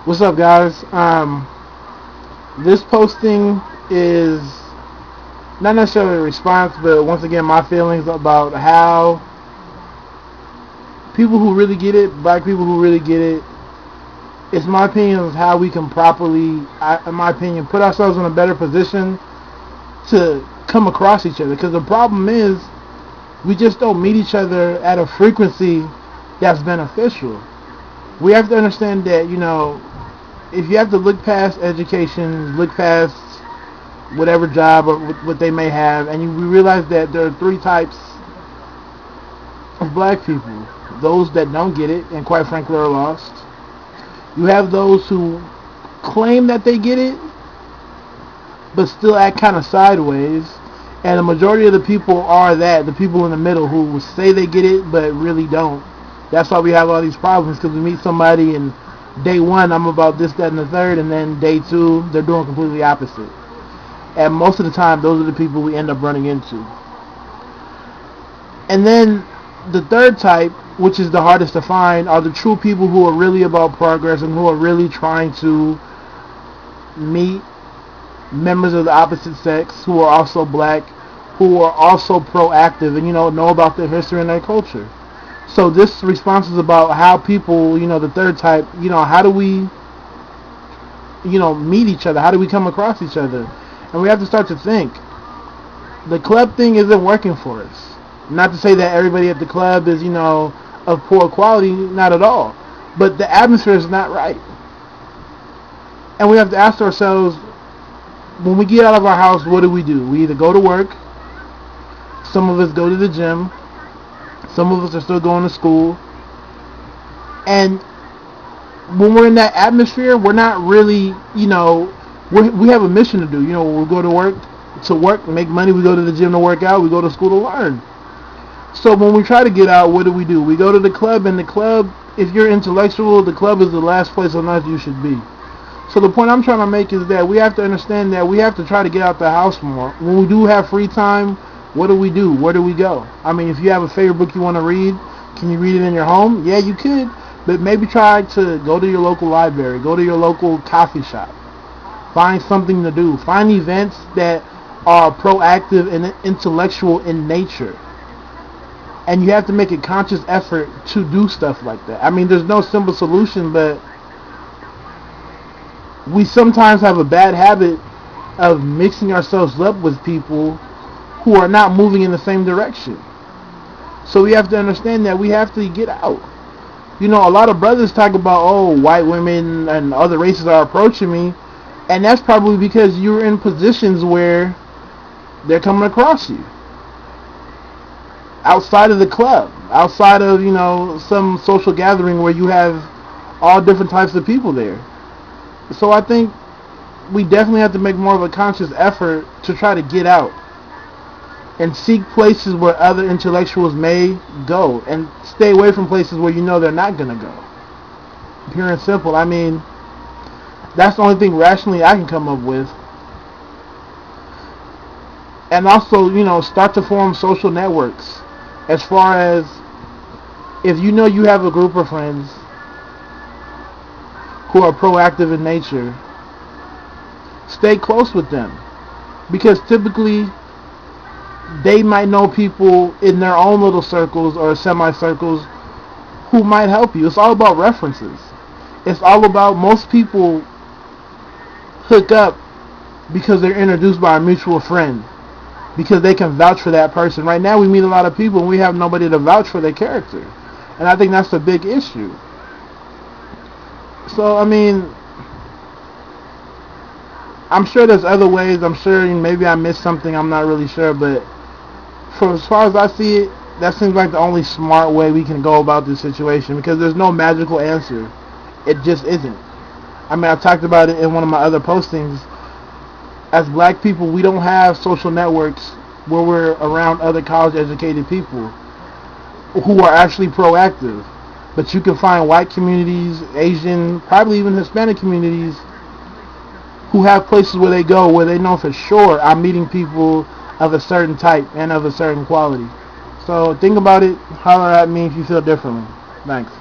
What's up, guys? This posting is not necessarily a response, but once again, my feelings about how people who really get it, black people who really get it, it's my opinion of how we can properly, in my opinion, put ourselves in a better position to come across each other. Because the problem is, we just don't meet each other at a frequency that's beneficial. We have to understand that, if you have to look past education, look past whatever job or what they may have, and we realize that there are three types of black people. Those that don't get it and quite frankly are lost. You have those who claim that they get it but still act kind of sideways. And the majority of the people are the people in the middle who say they get it but really don't. That's why we have all these problems, because we meet somebody and day one I'm about this, that, and the third, and then day two they're doing completely opposite. And most of the time those are the people we end up running into. And then the third type, which is the hardest to find, are the true people who are really about progress and who are really trying to meet members of the opposite sex who are also black, who are also proactive and know about their history and their culture. So this response is about how people, the third type, how do we, meet each other? How do we come across each other? And we have to start to think. The club thing isn't working for us. Not to say that everybody at the club is, of poor quality, not at all. But the atmosphere is not right. And we have to ask ourselves, when we get out of our house, what do? We either go to work, some of us go to the gym, some of us are still going to school, and when we're in that atmosphere, we're not really, we have a mission to do. We go to work, make money, we go to the gym to work out, we go to school to learn. So when we try to get out, what do? We go to the club, and the club, if you're intellectual, the club is the last place on earth you should be. So the point I'm trying to make is that we have to understand that we have to try to get out the house more. When we do have free time, what do? Where do we go? I mean, if you have a favorite book you want to read, can you read it in your home? Yeah, you could. But maybe try to go to your local library, go to your local coffee shop. Find something to do. Find events that are proactive and intellectual in nature. And you have to make a conscious effort to do stuff like that. I mean, there's no simple solution, but we sometimes have a bad habit of mixing ourselves up with people who are not moving in the same direction. So we have to understand that we have to get out. A lot of brothers talk about, oh, white women and other races are approaching me, and that's probably because you're in positions where they're coming across you. Outside of the club, outside of, some social gathering where you have all different types of people there. So I think we definitely have to make more of a conscious effort to try to get out and seek places where other intellectuals may go, and stay away from places where they're not going to go. Pure and simple. I mean, that's the only thing rationally I can come up with. And also, start to form social networks. As far as, if you have a group of friends who are proactive in nature, stay close with them. Because typically, they might know people in their own little circles or semi-circles who might help you. It's all about references. It's all about, most people hook up because they're introduced by a mutual friend, because they can vouch for that person. Right now we meet a lot of people and we have nobody to vouch for their character. And I think that's a big issue. So, I mean, I'm sure there's other ways. I'm sure maybe I missed something. I'm not really sure. But as far as I see it, that seems like the only smart way we can go about this situation, because there's no magical answer. It just isn't. I mean, I talked about it in one of my other postings. As black people, we don't have social networks where we're around other college-educated people who are actually proactive. But you can find white communities, Asian, probably even Hispanic communities, who have places where they go where they know for sure I'm meeting people of a certain type and of a certain quality. So think about it. Holler at me if you feel differently. Thanks.